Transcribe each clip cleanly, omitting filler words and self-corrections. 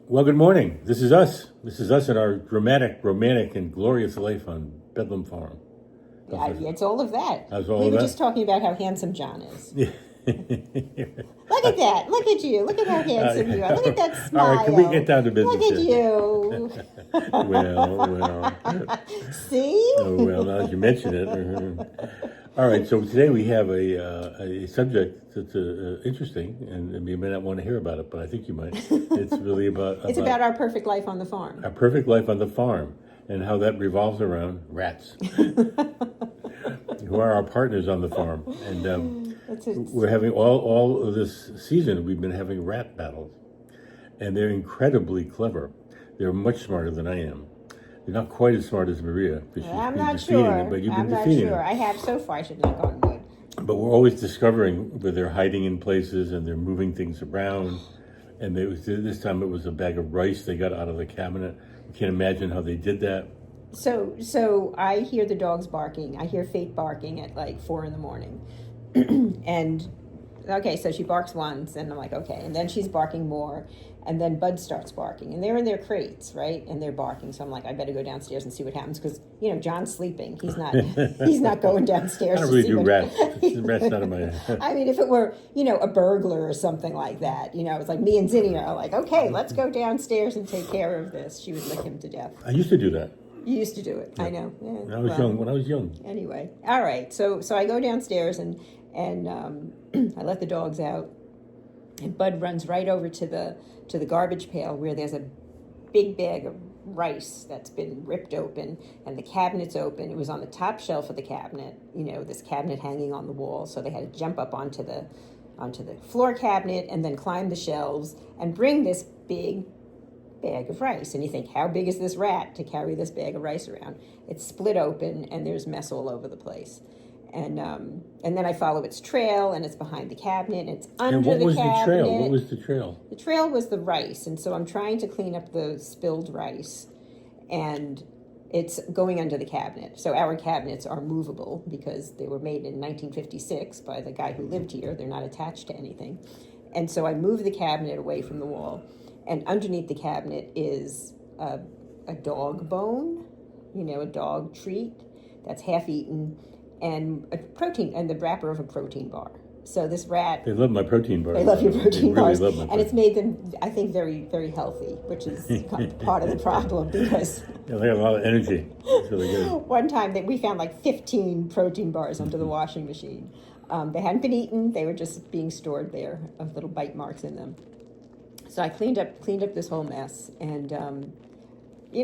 Well, good morning. This is us. This is us in our dramatic, romantic, and glorious life on Bedlam Farm. Yeah, it's all of that. That's all We of were that? just talking about how handsome John is. Yeah. Look at that. Look at you. Look at how handsome you are. Look at that smile. All right, can we get down to business Look at here? you. Well. See? Oh, well, now that you mention it. All right, so today we have a subject that's interesting, and you may not want to hear about it, but I think you might. It's really It's about our perfect life on the farm. our perfect life on the farm and how that revolves around rats, who are our partners on the farm. And we're having all of this season, we've been having rat battles, and they're incredibly clever. They're much smarter than I am. They're not quite as smart as Maria, because she's I'm been not defeating sure. them, but you've been I'm not defeating sure. them. I have so far. I should not gone good. But we're always discovering where they're hiding in places and they're moving things around. And this time it was a bag of rice they got out of the cabinet. You can't imagine how they did that. So I hear the dogs barking. I hear Fate barking at like 4 a.m. And okay, so she barks once, and I'm like, okay, and then she's barking more, and then Bud starts barking, and they're in their crates, right, and they're barking. So I'm like, I better go downstairs and see what happens, because John's sleeping. He's not going downstairs. I don't really to see do what, rats. Rats not in my. I mean, if it were, a burglar or something like that, it's like me and Zineia are like, okay, let's go downstairs and take care of this. She would lick him to death. I used to do that. You used to do it. I know. Yeah, When I was young. Anyway, all right. So I go downstairs and I let the dogs out, and Bud runs right over to the garbage pail where there's a big bag of rice that's been ripped open, and the cabinet's open. It was on the top shelf of the cabinet. This cabinet hanging on the wall, so they had to jump up onto the floor cabinet and then climb the shelves and bring this big bag of rice. And you think, how big is this rat to carry this bag of rice around? It's split open and there's mess all over the place. And then I follow its trail, and it's behind the cabinet, and it's under the cabinet. And what was the trail? What was the trail? The trail was the rice, and so I'm trying to clean up the spilled rice, and it's going under the cabinet. So our cabinets are movable because they were made in 1956 by the guy who lived here. They're not attached to anything. And so I move the cabinet away from the wall, and underneath the cabinet is a dog bone, a dog treat that's half eaten, and a protein, and the wrapper of a protein bar. So this rat... They love my protein bars. They love your protein bars. Really love my and it's made them, I think, very, very healthy, which is part of the problem, because... Yeah, they have a lot of energy. It's really good. One time we found like 15 protein bars under the washing machine. They hadn't been eaten. They were just being stored there, of little bite marks in them. So I cleaned up this whole mess, and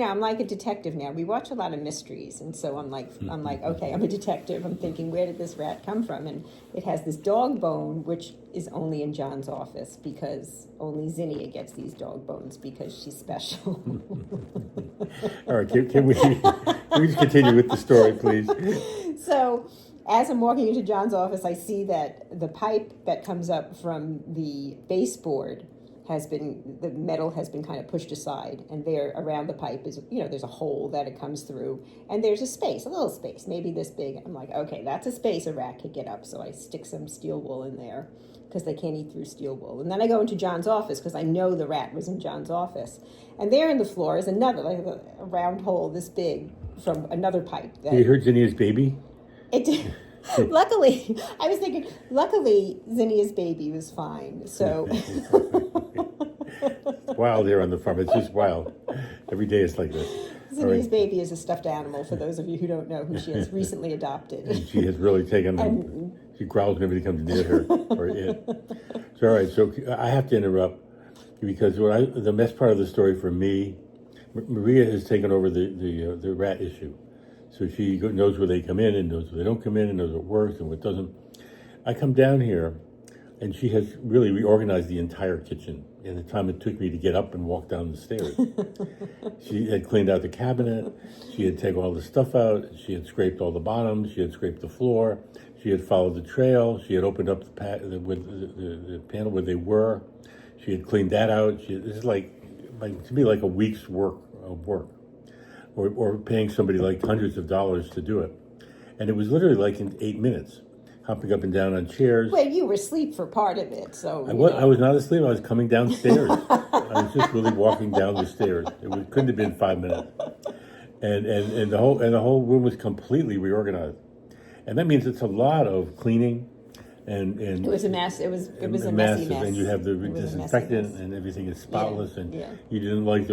I'm like a detective now. We watch a lot of mysteries, and so I'm like, okay, I'm a detective. I'm thinking, where did this rat come from? And it has this dog bone, which is only in John's office, because only Zineia gets these dog bones because she's special. All right, can we just continue with the story, please? So as I'm walking into John's office, I see that the pipe that comes up from the baseboard the metal has been kind of pushed aside, and there around the pipe is, there's a hole that it comes through, and there's a little space, maybe this big. I'm like, okay, that's a space a rat could get up. So I stick some steel wool in there, because they can't eat through steel wool. And then I go into John's office, because I know the rat was in John's office. And there in the floor is another, like a round hole this big from another pipe. You heard Zinnia's baby? It did. Luckily, I was thinking, Zinnia's baby was fine. So... Wild here on the farm. It's just wild. Every day it's like this. Zinnia's baby is a stuffed animal, for those of you who don't know, who she has recently adopted. And she has really taken them. She growls whenever they come near her, or it. So, all right, so I have to interrupt, because the best part of the story for me, Maria has taken over the rat issue. So she knows where they come in, and knows where they don't come in, and knows what works and what doesn't. I come down here, and she has really reorganized the entire kitchen in the time it took me to get up and walk down the stairs. She had cleaned out the cabinet. She had taken all the stuff out. She had scraped all the bottoms. She had scraped the floor. She had followed the trail. She had opened up the panel where they were. She had cleaned that out. This is like to me, like a week's work of work. Or paying somebody like hundreds of dollars to do it. And it was literally like in 8 minutes. hopping up and down on chairs. Well, you were asleep for part of it, so. I was not asleep. I was coming downstairs. I was just really walking down the stairs. Couldn't have been 5 minutes. And the whole room was completely reorganized. And that means it's a lot of cleaning. And It was a mess. It was a messy mess. And you have the It was a messy disinfectant, mess. and everything is spotless. Yeah, And yeah. you didn't like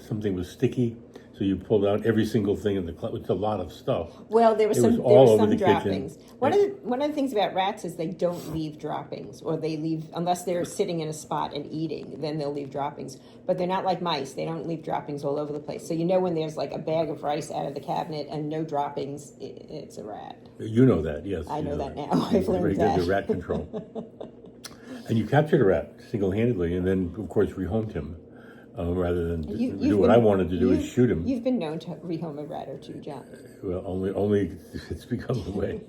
something was sticky, so you pulled out every single thing in the closet. It's a lot of stuff. Well, there It were was some all over the droppings. kitchen. One of the things about rats is they don't leave droppings, or they leave unless they're sitting in a spot and eating. Then they'll leave droppings. But they're not like mice. They don't leave droppings all over the place. So you know when there's like a bag of rice out of the cabinet and no droppings, it's a rat. You know that, yes. I you know that now. You're I've learned very that. good at rat control. And you captured a rat single-handedly, and then, of course, rehomed him, rather than do what I wanted to do is shoot him. You've been known to rehome a rat or two, John. Well, only it's become the way.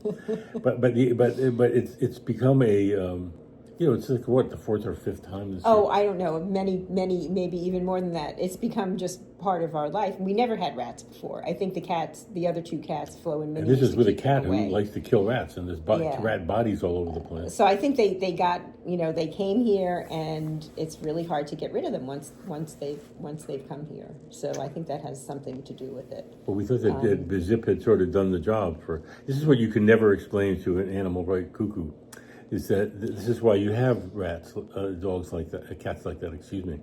but it's become a it's like what, the fourth or fifth time this Oh, year. I don't know. Many, maybe even more than that. It's become just part of our life. We never had rats before. I think the other two cats, Flo and Minnie. And this is with a keep cat them who away. likes to kill rats, and there's Yeah. rat bodies all over the place. So I think they got, they came here, and it's really hard to get rid of them once they've come here. So I think that has something to do with it. Well, we thought that Zip had sort of done the job for. This is what you can never explain to an animal, right? Cuckoo. Is that this is why you have rats, dogs like that, cats like that, excuse me.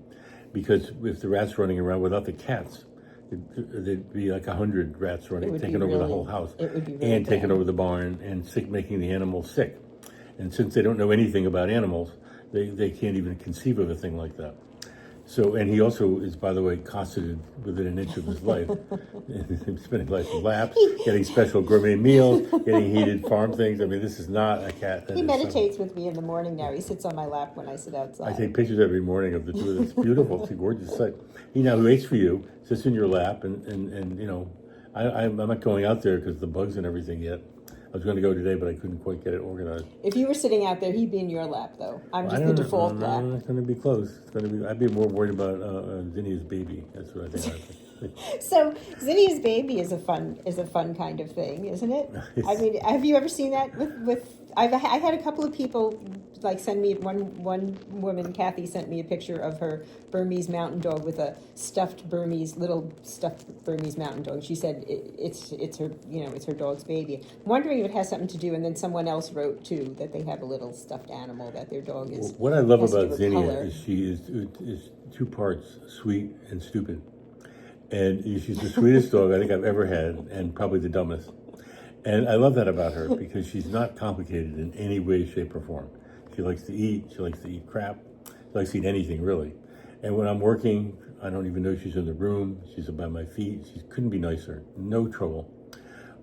Because if the rats running around without the cats, there'd be like 100 rats running, taking over the whole house. It would be really and taking bad. over the barn and making the animals sick. And since they don't know anything about animals, they can't even conceive of a thing like that. So, and he also is, by the way, cosseted within an inch of his life. Spending life in laps, getting special gourmet meals, getting heated farm things. I mean, this is not a cat. He meditates with me in the morning now. He sits on my lap when I sit outside. I take pictures every morning of the two of them. It's beautiful. It's a gorgeous sight. He now waits for you, sits in your lap, and I'm not going out there because the bugs and everything yet. I was going to go today, but I couldn't quite get it organized. If you were sitting out there, he'd be in your lap, though. I'm just the default lap. I'm not going to be close. It's going to be. I'd be more worried about Zinnia's baby. That's what I think. So Zinnia's baby is a fun kind of thing, isn't it? I mean, have you ever seen that with? I had a couple of people like send me one woman, Kathy, sent me a picture of her Burmese mountain dog with a little stuffed Burmese mountain dog. She said it's her it's her dog's baby. I'm wondering if it has something to do. And then someone else wrote too that they have a little stuffed animal that their dog is. What I love has to about do with Zineia color. is she is two parts sweet and stupid. And she's the sweetest dog I think I've ever had, and probably the dumbest. And I love that about her because she's not complicated in any way, shape, or form. She likes to eat. She likes to eat crap. She likes to eat anything, really. And when I'm working, I don't even know she's in the room. She's by my feet. She couldn't be nicer. No trouble.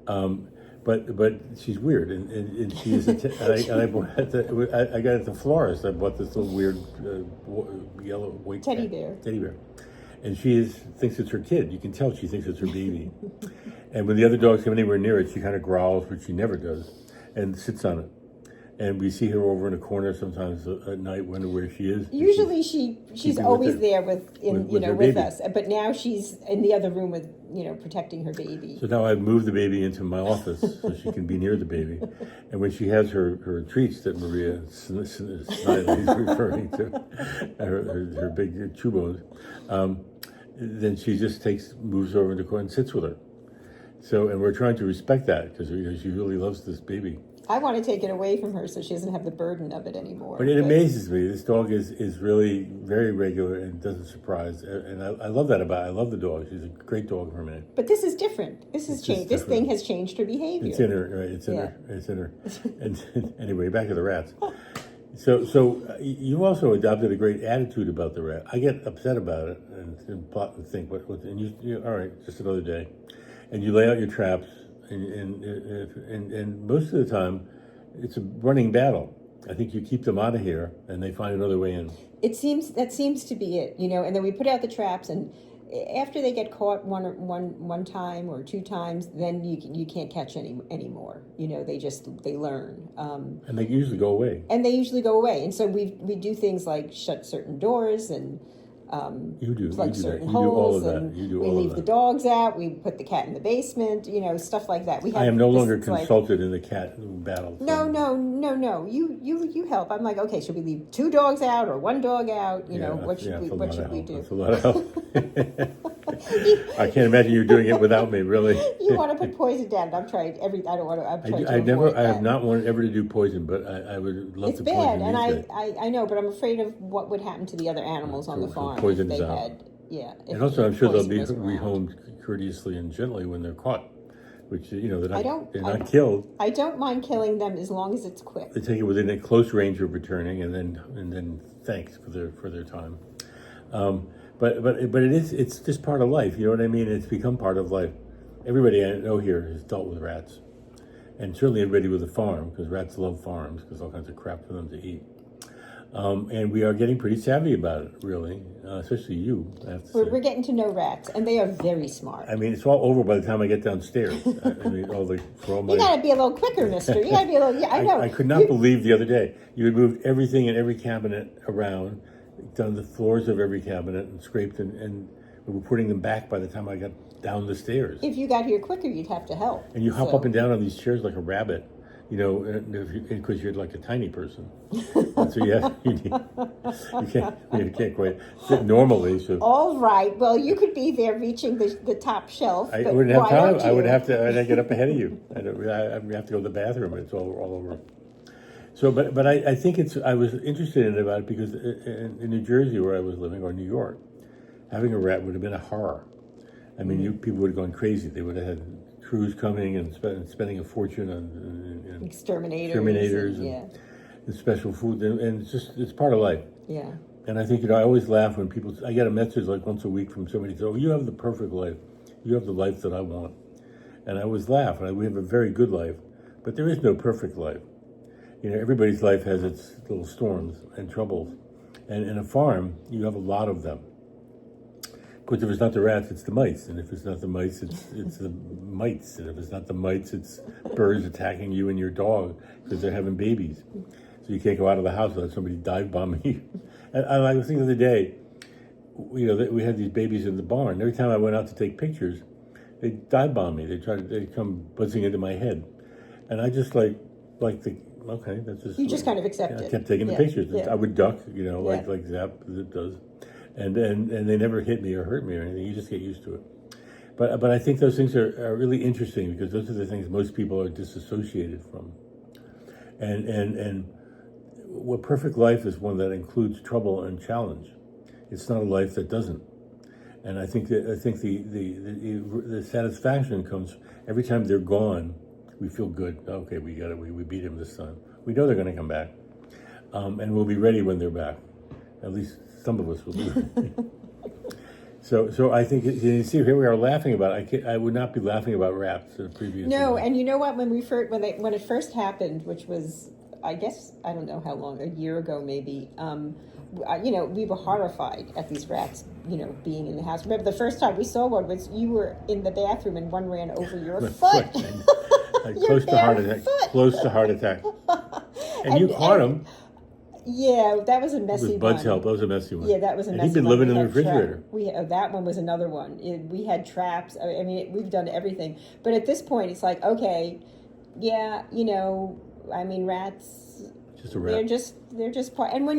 But she's weird, and she is. I got at the florist. I bought this little weird yellow white Teddy bear, and she thinks it's her kid. You can tell she thinks it's her baby. And when the other dogs come anywhere near it, she kind of growls, which she never does, and sits on it. And we see her over in a corner sometimes at night, wonder where she is. Usually she's always there with her with baby. us, but now she's in the other room with protecting her baby. So now I've moved the baby into my office so she can be near the baby. And when she has her treats that Maria Snidely is referring to, her big chew bones, then she just moves over into the corner and sits with her. So, and we're trying to respect that because she really loves this baby. I want to take it away from her so she doesn't have the burden of it anymore. But it amazes me. This dog is really very regular and doesn't surprise. And I love that about her. I love the dog. She's a great dog for me. But this is different. This has changed. This thing has changed her behavior. It's in her, right? It's in her. It's in her. And anyway, back to the rats. So you also adopted a great attitude about the rat. I get upset about it and plot and think, and you all right, just another day. And you lay out your traps, and most of the time, it's a running battle. I think you keep them out of here, and they find another way in. That seems to be it, And then we put out the traps, and after they get caught one time or two times, then you can't catch anymore. They learn. And they usually go away. And so we do things like shut certain doors and You do. plug You do that. certain You do all holes, of that. and You do we all of leave the that. dogs out. We put the cat in the basement. Stuff like that. We have I am no this, longer it's like, consulted in the cat battle. no, no, no, no. You help. I'm like, okay, should we leave 2 dogs out or 1 dog out? What should we do? That's a lot of help. I can't imagine you doing it without me, really. You want to put poison down. I'm trying every. I don't want to. I'm trying to I never. avoid I have that. not wanted ever to do poison, but I would love It's to bad, poison and these guys. I know, but I'm afraid of what would happen to the other animals on the So farm poison if is they out. had. Yeah. And also, I'm sure they'll poison be was around. rehomed courteously and gently when they're caught, which they're not I killed. I don't mind killing them as long as it's quick. They take it within a close range of returning, and then thanks for their time. But it's just part of life. You know what I mean? It's become part of life. Everybody I know here has dealt with rats, and certainly everybody with a farm, because rats love farms, because all kinds of crap for them to eat. And we are getting pretty savvy about it, really, especially you, I have to say. We're getting to know rats, and they are very smart. I mean, it's all over by the time I get downstairs. I mean, for all my... You got to be a little quicker, mister. You got to be a little. Yeah, I know. I could not believe the other day you had moved everything in every cabinet around, done the floors of every cabinet, and scraped, and we were putting them back by the time I got down the stairs. If you got here quicker, you'd have to help. And you hop up and down on these chairs like a rabbit, because you're like a tiny person. And so you can't quite sit normally. So All right. Well, you could be there reaching the top shelf. I but wouldn't have why time. don't I would you? have to. I'd get up ahead of you. I have to go to the bathroom. It's all over. So, but I think I was interested in it about it because in New Jersey, where I was living, or New York, having a rat would have been a horror. I mean, people would have gone crazy. They would have had crews coming and spending a fortune on exterminators and special food, and it's part of life. Yeah. And I think I always laugh when I get a message like once a week from somebody says, "Oh, you have the perfect life. You have the life that I want." And I always laugh. We have a very good life, but there is no perfect life. Everybody's life has its little storms and troubles, and in a farm you have a lot of them. Because if it's not the rats, it's the mice, and if it's not the mice, it's the mites, and if it's not the mites, it's birds attacking you and your dog because they're having babies. So you can't go out of the house without somebody dive bombing you. And I was thinking the other day, we had these babies in the barn. Every time I went out to take pictures, they dive bomb me. They come buzzing into my head, and I just okay, that's just. You just kind of accept it. I kept taking the pictures. Yeah. I would duck, like Zap does. And they never hit me or hurt me or anything. You just get used to it. But I think those things are really interesting because those are the things most people are disassociated from. And what perfect life is one that includes trouble and challenge. It's not a life that doesn't. And I think the satisfaction comes every time they're gone. We feel good. Okay, we got it. We beat him this time. We know they're going to come back, and we'll be ready when they're back. At least some of us will be. So I think you see here we are laughing about it. I would not be laughing about rats in the previous. No, and you know what? When it first happened, which was I guess I don't know how long, a year ago maybe. We were horrified at these rats, being in the house. Remember the first time we saw one was you were in the bathroom and one ran over your foot. Close to heart attack. Close to heart attack. And you caught him. Yeah, that was a messy one. With Bud's help, that was a messy one. Yeah, that was a messy one. And he'd been living in the refrigerator. That one was another one. We had traps. I mean, we've done everything. But at this point, it's like, okay, yeah, rats. Just a rat. They're just part. And when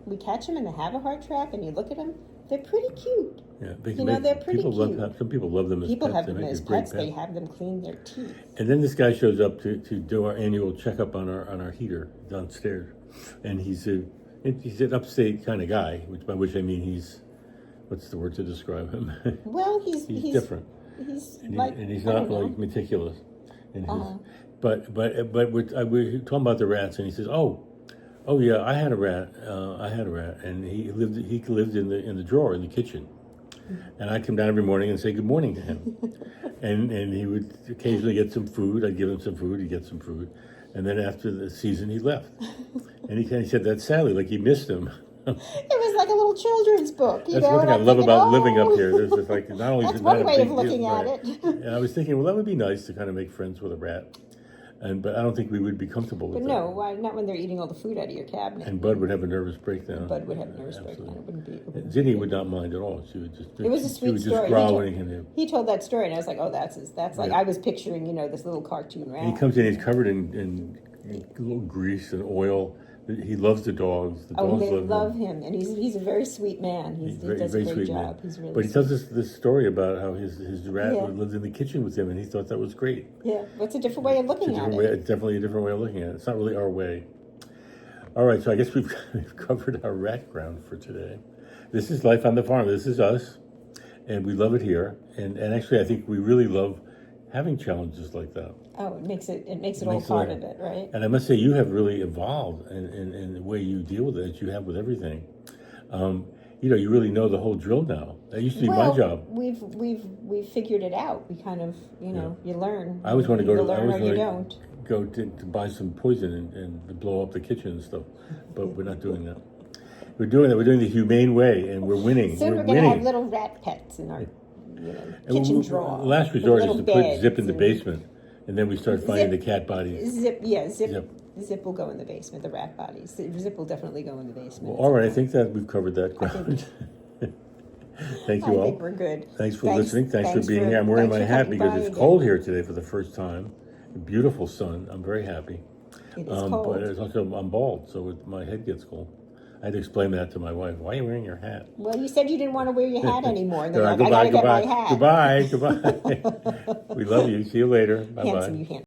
we catch them and they have a heart trap, and you look at them, they're pretty cute. Yeah, they're pretty cute. Some people love them as people pets. have them as pets. They have them clean their teeth. And then this guy shows up to do our annual checkup on our heater downstairs, and he's an upstate kind of guy, by which I mean what's the word to describe him? Well, he's different. He's not like meticulous. But we're talking about the rats, and he says, "Oh yeah, I had a rat, and he lived in the drawer in the kitchen, and I'd come down every morning and say good morning to him, and he would occasionally get some food. I'd give him some food, he'd get some food, and then after the season he left, and he said that sadly, like he missed him." It was like a little children's book. That's one thing I love about living up here. There's just like not only that's is it one not a way big of looking deal, at right? it. And I was thinking, well, that would be nice to kind of make friends with a rat. but I don't think we would be comfortable with But that. no, why not when they're eating all the food out of your cabinet? And Bud would have a nervous breakdown. Bud would have a nervous breakdown. It wouldn't be. It wouldn't Zinnia would not mind at all. She would just. It was a she sweet would story. just growl when he came in. He told that story, and I was like, "Oh, that's like Yeah. I was picturing, this little cartoon rat." And he comes in. He's covered in little grease and oil. He loves the dogs. The Oh, dogs they love him, and he's a very sweet man. He does a great job. Man. He's really. But he tells us this story about how his rat Yeah. lived in the kitchen with him, and he thought that was great. Yeah, what's a different way of looking at it? It's definitely a different way of looking at it. It's not really our way. All right, so I guess we've covered our rat ground for today. This is life on the farm. This is us, and we love it here. And actually, I think we really love having challenges like that. Oh, it makes it all part of it, right? And I must say, you have really evolved in the way you deal with it, as you have with everything. You really know the whole drill now. That used to be my job. We've figured it out. We kind of, you learn. I always want to go you to. learn I or you don't. Go to buy some poison and blow up the kitchen and stuff, but we're not doing that. We're doing that. We're doing the humane way, and we're winning. Soon we're going to have little rat pets in our, kitchen drawer. Last resort is little to put beds Zip in the and- basement, and then we start finding Zip- the cat bodies. Zip will go in the basement. The rat bodies. Zip will definitely go in the basement. Well, all right, I think that we've covered that ground. Thank you I all. think we're good. Thanks for listening. Thanks for being for- here. I'm wearing my thanks for hat coming because by it's again. cold here today for the first time. Beautiful sun. I'm very happy. It is cold. But it's also I'm bald, so my head gets cold. I had to explain that to my wife. Why are you wearing your hat? Well, you said you didn't want to wear your hat anymore. And then All right, I gotta goodbye, get my hat. goodbye. We love you. See you later. Bye bye. Handsome, you handsome.